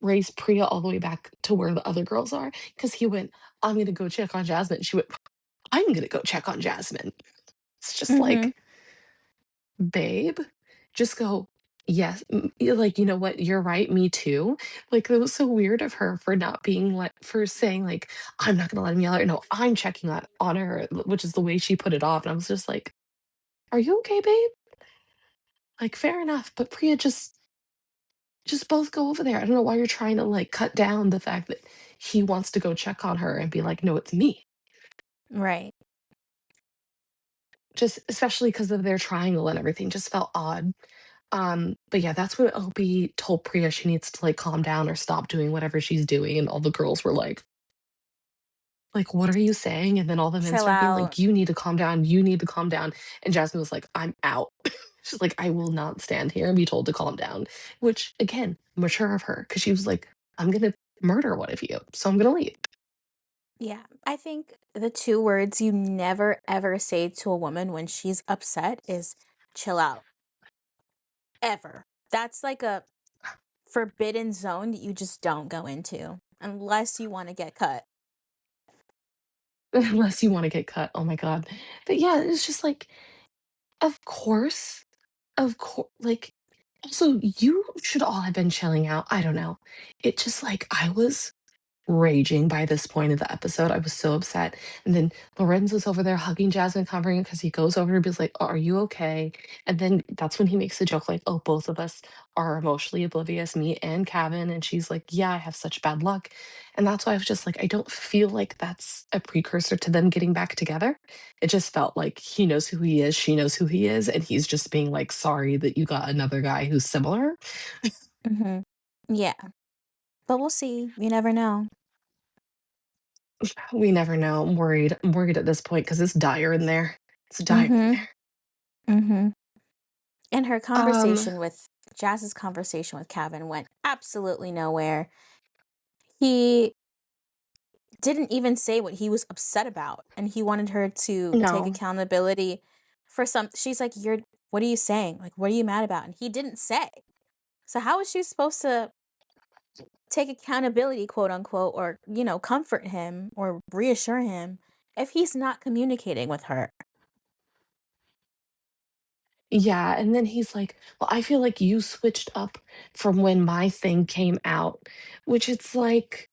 raise Priya all the way back to where the other girls are. Because he went, "I'm gonna go check on Jasmine." She went, "I'm gonna go check on Jasmine." It's just Mm-hmm. like, babe, just go, "Yes." You're like, "You know what? You're right, me too." Like it was so weird of her for not being like for saying like, "I'm not gonna let him yell at her." No, I'm checking on her, which is the way she put it off. And I was just like, "Are you okay, babe? Like, fair enough." But Priya, just both go over there. I don't know why you're trying to like cut down the fact that he wants to go check on her and be like, "No, it's me." Right. Just especially because of their triangle and everything just felt odd. But yeah, that's when Opie told Priya she needs to like calm down or stop doing whatever she's doing. And all the girls were like, "What are you saying?" And then all the men Chill started being out. like, "You need to calm down. You need to calm down." And Jasmine was like, "I'm out." She's like, "I will not stand here and be told to calm down." Which again, mature of her, because she was like, "I'm gonna murder one of you, so I'm gonna leave." Yeah. I think the two words you never ever say to a woman when she's upset is chill out. Ever. That's like a forbidden zone that you just don't go into unless you want to get cut. Unless you want to get cut. Oh my god. But yeah, it's just like, of course, like, also you should all have been chilling out. I don't know. It just like I was raging by this point of the episode. I was so upset. And then Lorenzo's over there hugging Jasmine, covering her because he goes over and be like, "Are you okay?" And then that's when he makes the joke like, "Oh, both of us are emotionally oblivious, me and Kevin." And she's like, "Yeah, I have such bad luck." And that's why I was just like, I don't feel like that's a precursor to them getting back together. It just felt like he knows who he is, she knows who he is, and he's just being like, "Sorry that you got another guy who's similar." Mm-hmm. Yeah. But we'll see. You never know. We never know. I'm worried. I'm worried at this point because it's dire in there. It's dire in Mm-hmm. there. Mm-hmm. And her Um, conversation with Jazz's conversation with Kevin went absolutely nowhere. He didn't even say what he was upset about, and he wanted her to take no. accountability for some. She's like, "You're what are you saying? Like, what are you mad about?" And he didn't say. So how is she supposed to take accountability, quote unquote, or comfort him or reassure him if he's not communicating with her? Yeah, and then he's like, "Well, I feel like you switched up from when my thing came out," which it's like,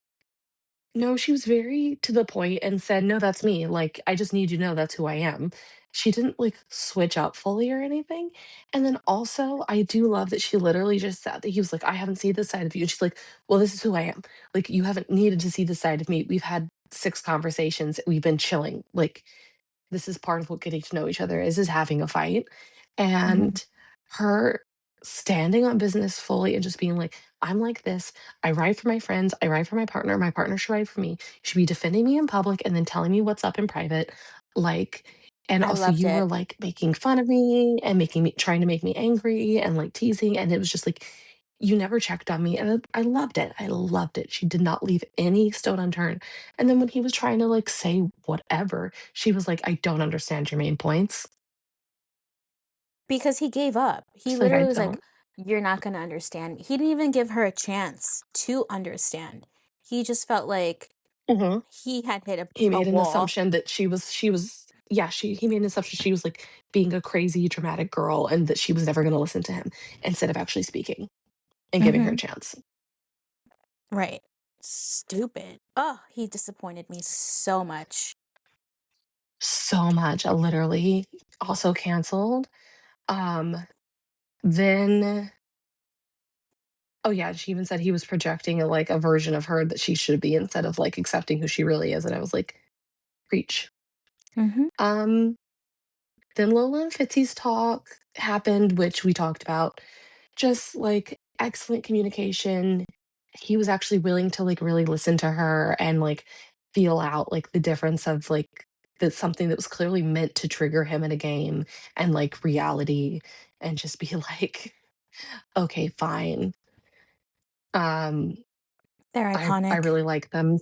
no, she was very to the point and said, "No, that's me. Like, I just need you to know that's who I am." She didn't like switch up fully or anything. And then also, I do love that she literally just said that he was like, "I haven't seen this side of you." And she's like, "Well, this is who I am. Like, you haven't needed to see this side of me. We've had 6 conversations. We've been chilling. Like, this is part of what getting to know each other is having a fight." Mhm. And her standing on business fully and just being like, "I'm like this. I ride for my friends. I ride for my partner should ride for me. You should be defending me in public and then telling me what's up in private." Like, and I also loved you were it like making fun of me and making me trying to make me angry and like teasing. And it was just like, you never checked on me. And I loved it. I loved it. She did not leave any stone unturned. And then when he was trying to like say whatever, she was like, "I don't understand your main points." because he gave up. He She's like, "I literally was like, don't." "You're not gonna understand me." He didn't even give her a chance to understand. He just felt like Mhm. he had hit He a made an wall. assumption that she was yeah, he made an assumption she was, like, being a crazy dramatic girl and that she was never gonna listen to him instead of actually speaking and giving her a Mhm. chance. Right. Stupid. Oh, he disappointed me so much. So much, literally also canceled. Um, then oh, yeah, she even said he was projecting like, a version of her that she should be instead of, like, accepting who she really is, and I was like, "Preach." Mhm. Um, then Lola and Fitzy's talk happened, which we talked about. Just, like, excellent communication. He was actually willing to, like, really listen to her and, like, feel out, like, the difference of, like, that something that was clearly meant to trigger him in a game and, like, reality and just be like, "Okay, fine." Um, They're I iconic. really like them.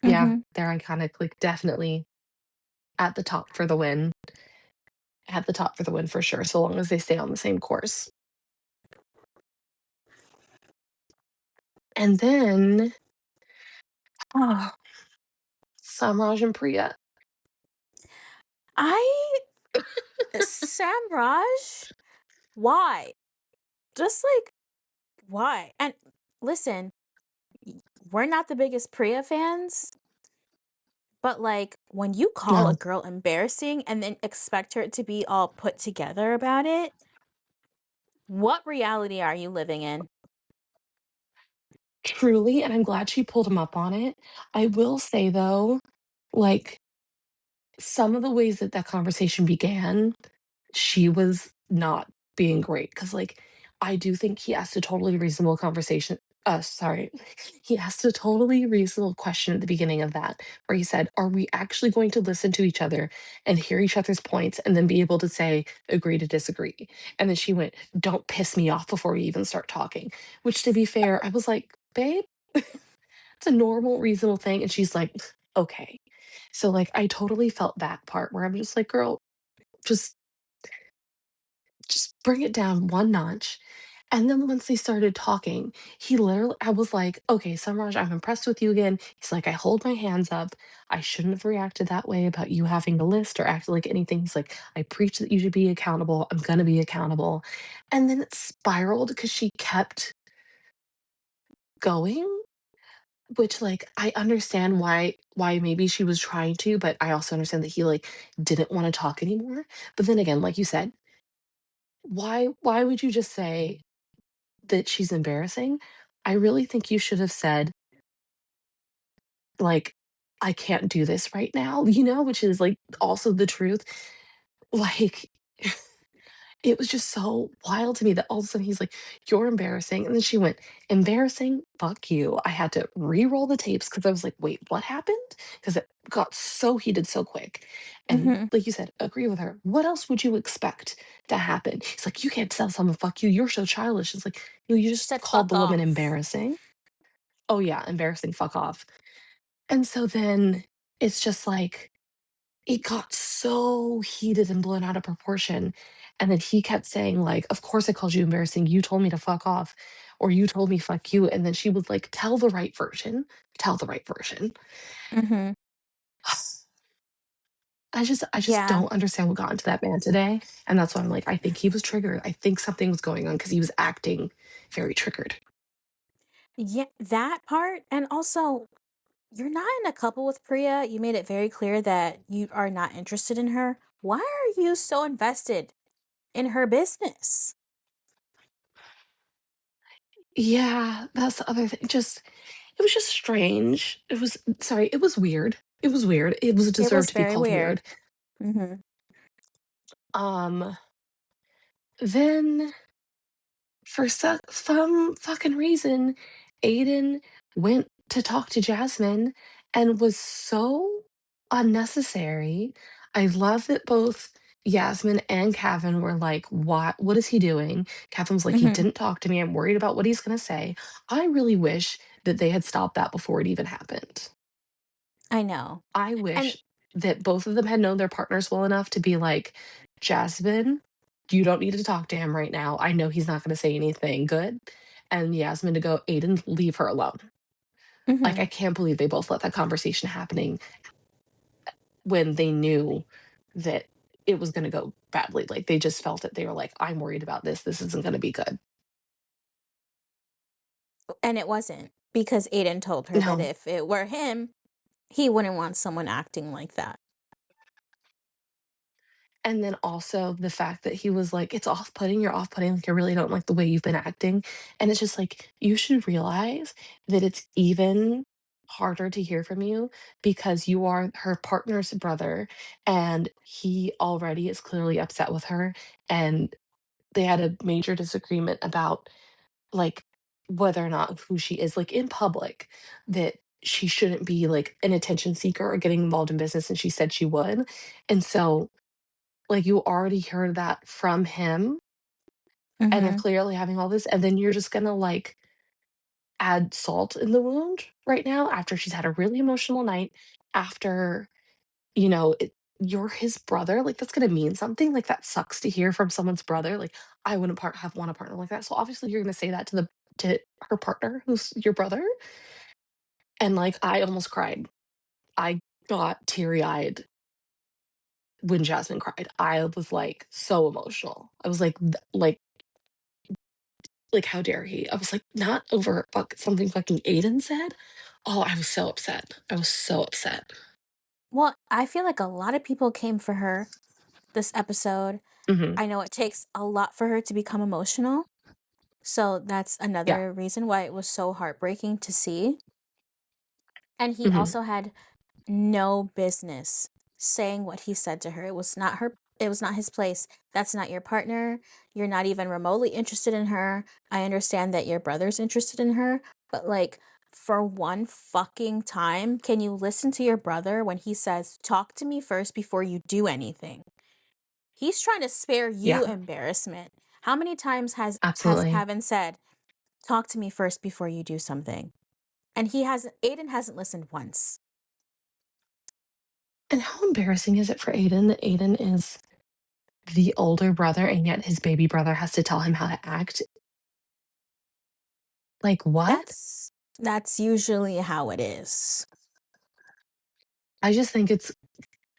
Yeah, Mhm. they're iconic, like, definitely at the top for the win. At the top for the win for sure, so long as they stay on the same course. And then, oh, Samraj and Priya. I Sam Raj? Why? Just like why? And listen, y- we're not the biggest Priya fans, but like when you call a No. girl embarrassing and then expect her to be all put together about it, what reality are you living in? Truly, and I'm glad she pulled him up on it. I will say though, like, some of the ways that that conversation began, she was not being great because, like, I do think he asked a totally reasonable conversation sorry. He asked a totally reasonable question at the beginning of that, where he said, "Are we actually going to listen to each other and hear each other's points and then be able to say, agree to disagree?" And then she went, "Don't piss me off before we even start talking," which, to be fair, I was like, "Babe, it's a normal, reasonable thing." And she's like, "Okay." So, like, I totally felt that part where I'm just like, "Girl, just bring it down one notch." And then once they started talking, he literally I was like, "Okay, Samraj, I'm impressed with you again." He's like, "I hold my hands up. I shouldn't have reacted that way about you having a list or acted like anything." He's like, "I preach that you should be accountable. I'm gonna be accountable." And then it spiraled because she kept going, which, like, I understand why maybe she was trying to, but I also understand that he, like, didn't wanna talk anymore. But then again, like you said, why would you just say that she's embarrassing? I really think you should have said, like, "I can't do this right now," which is, like, also the truth. Like, it was just so wild to me that all of a sudden he's like, "You're embarrassing," and then she went, "Embarrassing? Fuck you." I had to re-roll the tapes because I was like, "Wait, what happened?" Because it got so heated so quick. And Mhm. like you said, agree with her. What else would you expect to happen? He's like, "You can't tell someone 'fuck you.' You're so childish." It's like, you She just said called fuck the woman off. embarrassing." Oh, yeah, embarrassing, fuck off. And so then it's just like, it got so heated and blown out of proportion, and then he kept saying, like, "Of course I called you embarrassing, you told me to fuck off," or "You told me 'fuck you,'" and then she was like, "Tell the right version, tell the right version." Mhm. I just Yeah. don't understand what got into that man today, and that's why I'm like, I think he was triggered. I think something was going on because he was acting very triggered. Yeah, that part, and also, you're not in a couple with Priya. You made it very clear that you are not interested in her. Why are you so invested in her business? Yeah, that's the other thing. Just it was just strange. It was sorry, it was weird. It was weird. It was It deserved was to be very called weird. weird. Mhm. Um, then for some fucking reason, Aiden went to talk to Jasmine and was so unnecessary. I love that both Yasmin and Kevin were like, what is he doing? Kevin was like, he Mhm. didn't talk to me. I'm worried about what he's gonna say. I really wish that they had stopped that before it even happened. I know. I And wish that both of them had known their partners well enough to be like, Jasmine, you don't need to talk to him right now. I know he's not going to say anything good. And Yasmin to go, Aiden, leave her alone. Like, mhm. I can't believe they both let that conversation happening when they knew that it was going to go badly. Like, they just felt it. They were like, I'm worried about this. This isn't going to be good. And it wasn't because Aiden told her that No. if it were him, he wouldn't want someone acting like that. And then also the fact that he was like, "It's off-putting, you're off-putting, like, I really don't like the way you've been acting." And it's just like, you should realize that it's even harder to hear from you because you are her partner's brother, and he already is clearly upset with her, and they had a major disagreement about, like, whether or not who she is, like, in public, that she shouldn't be, like, an attention seeker or getting involved in business, and she said she would. And so like, you already heard that from him, and they're Mhm. clearly having all this, and then you're just gonna, like, add salt in the wound right now after she's had a really emotional night, after, you're his brother, like, that's gonna mean something, like, that sucks to hear from someone's brother, like, I wouldn't want a partner like that, so obviously you're gonna say that to her partner, who's your brother, and, like, I almost cried. I got teary-eyed when Jasmine cried. I was, like, so emotional. I was like, how dare he? I was like, not over something fucking Aiden said. Oh, I was so upset. I was so upset. Well, I feel like a lot of people came for her this episode. Mhm. I know it takes a lot for her to become emotional. So that's Yeah. another reason why it was so heartbreaking to see. And he Mhm. also had no business saying what he said to her. It was not his place. That's not your partner. You're not even remotely interested in her. I understand that your brother's interested in her, but like for one fucking time, can you listen to your brother when he says, "Talk to me first before you do anything?" He's trying to spare you Yeah, embarrassment. How many times has absolutely. Kevin said, "Talk to me first before you do something"? And Aiden hasn't listened once. And how embarrassing is it for Aiden that Aiden is the older brother and yet his baby brother has to tell him how to act? Like, what? That's usually how it is. I just think it's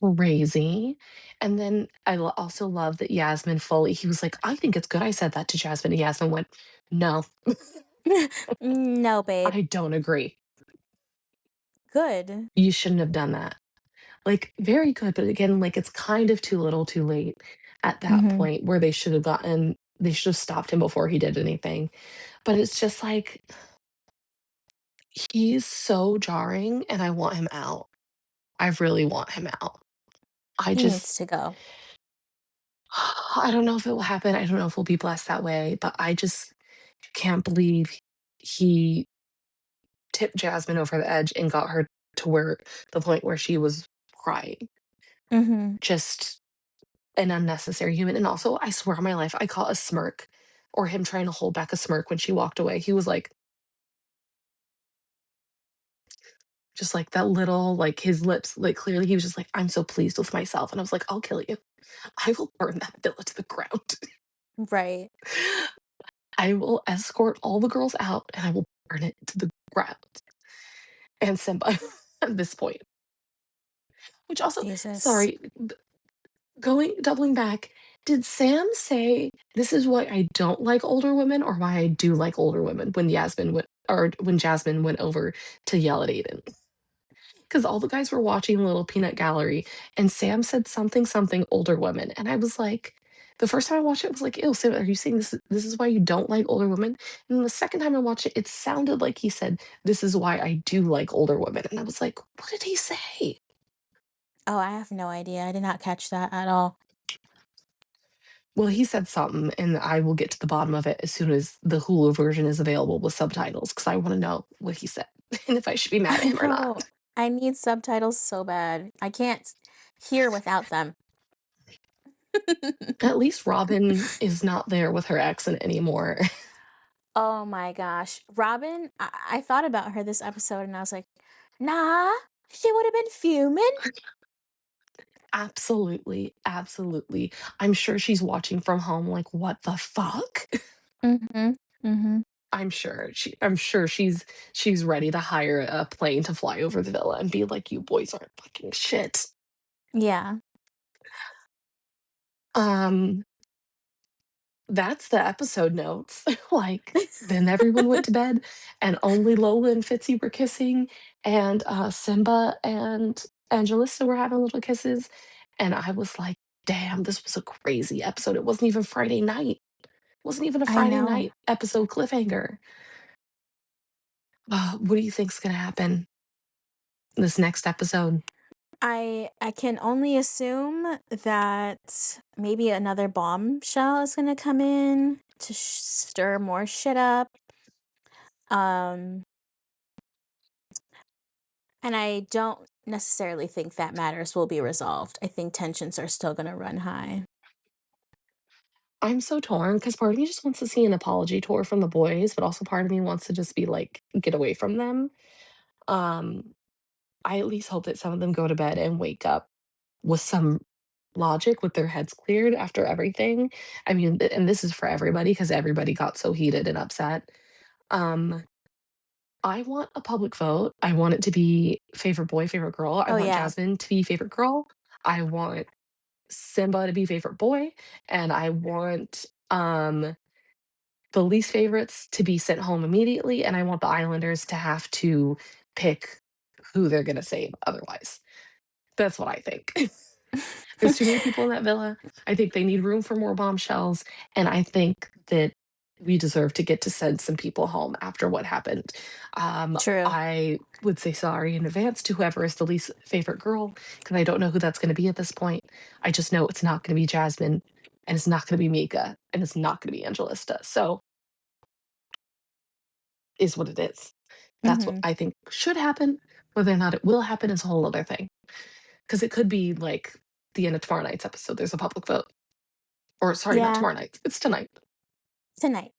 crazy. And then also love that Yasmin fully, he was like, I think it's good I said that to Jasmine. And Yasmin went, no, No, babe. I don't agree. Good. You shouldn't have done that. Like, very good, but again, like, it's kind of too little too late at that Mhm. point where they should have stopped him before he did anything. But it's just like, he's so jarring and I want him out. I really want him out. I He needs just to go. I don't know if it will happen. I don't know if we'll be blessed that way, but I just can't believe he tipped Jasmine over the edge and got her to where the point where she was crying. Mhm. Just an unnecessary human, and also, I swear on my life, I caught a smirk or him trying to hold back a smirk when she walked away. He was like just like that little like, his lips, like, clearly he was just like, "I'm so pleased with myself," and I was like, "I'll kill you. I will burn that villa to the ground. Right. I will escort all the girls out, and I will burn it to the ground." And Simba at this point. Which also, Jesus. sorry, doubling back, did Sam say this is why I don't like older women or why I do like older women when Jasmine went over to yell at Aiden? Because all the guys were watching a little peanut gallery and Sam said something older women. And I was like, the first time I watched it, I was like, ew, Sam, are you saying this is why you don't like older women? And then the second time I watched it, it sounded like he said, this is why I do like older women. And I was like, what did he say? Oh, I have no idea. I did not catch that at all. Well, he said something, and I will get to the bottom of it as soon as the Hulu version is available with subtitles, because I want to know what he said and if I should be mad at I him or not. know. I need subtitles so bad. I can't hear without them. At least Robin is not there with her accent anymore. Oh my gosh. Robin, I thought about her this episode and I was like, nah, she would have been fuming. Absolutely, absolutely. I'm sure she's watching from home like, "What the fuck?" Mm-hmm. Mm-hmm. I'm sure she's ready to hire a plane to fly over the villa and be like, "You boys aren't fucking shit." Yeah. Um, that's the episode notes. Like, then everyone went to bed and only Lola and Fitzy were kissing and, Simba and Angelissa were having little kisses, and I was like, "Damn, this was a crazy episode." It wasn't even Friday night. Wasn't even a I Friday know. night episode cliffhanger. What do you think's gonna happen this next episode? I can only assume that maybe another bombshell is gonna come in to stir more shit up. Um, and I don't necessarily think that matters will be resolved. I think tensions are still gonna run high. I'm so torn because part of me just wants to see an apology tour from the boys, but also part of me wants to just be like, get away from them. Um, I at least hope that some of them go to bed and wake up with some logic, with their heads cleared after everything. I mean, and this is for everybody because everybody got so heated and upset. Um, I want a public vote. I want it to be favorite boy, favorite girl. I Oh want yeah. Jasmine to be favorite girl. I want Simba to be favorite boy, and I want the least favorites to be sent home immediately, and I want the Islanders to have to pick who they're gonna save otherwise. That's what I think. There's too many people in that villa. I think they need room for more bombshells, and I think that we deserve to get to send some people home after what happened. True. I would say sorry in advance to whoever is the least favorite girl because I don't know who that's going to be at this point. I just know it's not going to be Jasmine, and it's not going to be Mika, and it's not going to be Angelista. So is what it is. That's what Mm-hmm. I think should happen. Whether or not it will happen is a whole other thing. Because it could be like the end of tomorrow night's episode. There's a public vote. Or sorry, not Yeah. tomorrow night. It's tonight. Tonight.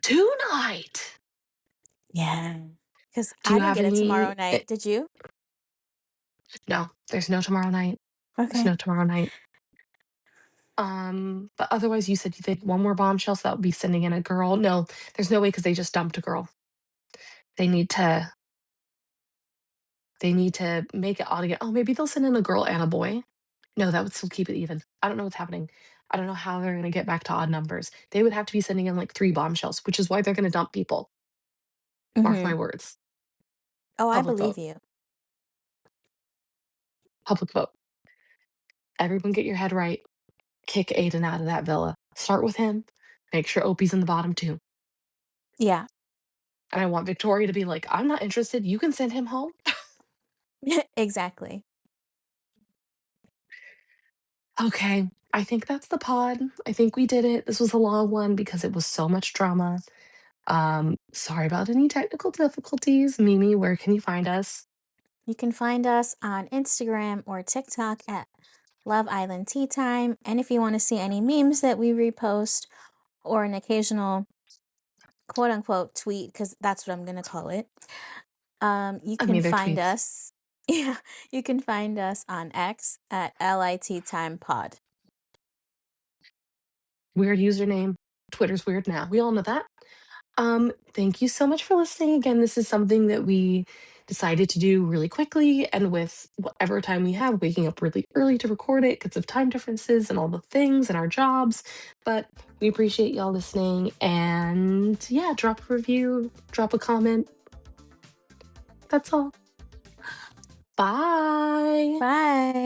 Tonight. Yeah. Because Do I you didn't have get it tomorrow any? night. Did you? No, there's no tomorrow night. There's Okay. no tomorrow night. But otherwise, you said you think one more bombshell, so that would be sending in a girl. No, there's no way because they just dumped a girl. They need to. They need to make it odd again. Oh, maybe they'll send in a girl and a boy. No, that would still keep it even. I don't know what's happening. I don't know how they're going to get back to odd numbers. They would have to be sending in like 3 bombshells, which is why they're going to dump people. Mark Mm-hmm. my words. Oh, I Public believe vote. you. Public vote. Everyone get your head right. Kick Aiden out of that villa. Start with him. Make sure Opie's in the bottom too. Yeah. And I want Victoria to be like, I'm not interested. You can send him home. Exactly. Okay. I think that's the pod. I think we did it. This was a long one because it was so much drama. Sorry about any technical difficulties. Mimi, where can you find us? You can find us on Instagram or TikTok at Love Island Tea Time. And if you want to see any memes that we repost or an occasional quote unquote tweet, because that's what I'm going to call it, you I can mean, their find tweets. us. Yeah, you can find us on X at LIT Time Pod. Weird username. Twitter's weird now. We all know that. Thank you so much for listening. Again, this is something that we decided to do really quickly. And with whatever time we have, waking up really early to record it because of time differences and all the things and our jobs. But we appreciate y'all listening. And yeah, drop a review, drop a comment. That's all. Bye. Bye.